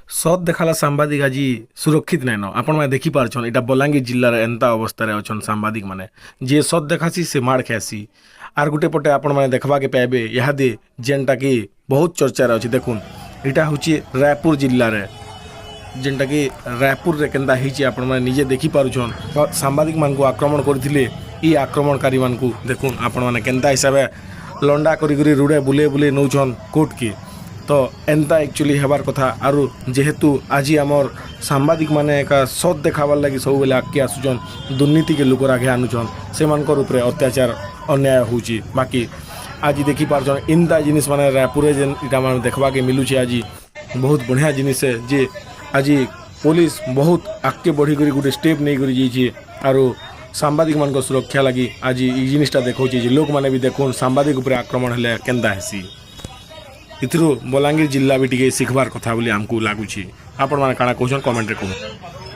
सत देखाला सांबादिक आज सुरक्षित नाइन आपण मैंने देखिपारछन इटा बलांगीर जिलार एंता अवस्था अच्छन सांबादिक माने जे सत देखासी से माड़ खासी आर गुटे पटे आपण मैंने देखबा के पाइबे इहादे जेनटा कि बहुत चर्चार अच्छी देखुन इटा हूँ रायपुर जिले जेनटा कि रायपुर रे केंदा हिची आपण मैंने निजे देखि पारुछन सांबादिक मान को आक्रमण करथिले ई आक्रमणकारी मान को देखुन आपण मैंने केंदा हिसाब लंडा करी रुड़े बुले बुले नौछन कोर्ट के तो एंता एक्चुअली हेबार कथा आरु जेहेतु आज आमर सांबादिक माने एक सत देखाबार लगी सब बेले आगे आसुचन दुर्नीति के लोक आगे आनुचन से उपरे अत्याचार अन्याय होची बाकी आज देखी पारछन इंदा जिनिस माने रायपुर जेन इटा माने देखबा के मिलुचे आज बहुत बढ़िया जिनिस है जे आज पुलिस बहुत आगे बढ़ी करी गोटे स्टेप नहीं करी जाइए आरु सांबादिक मान सुरक्षा लगी आज ई जिनिसटा देखौचे जे लोक माने भी देखुन सांबादिक उपरे आक्रमण हेले केंदा हेसी इथिरु बलांगीर जिला भी टिके शिखबार कथा बोली आमको लगुच आपण मैंने काଣା कहछन कमेंट रे कहू।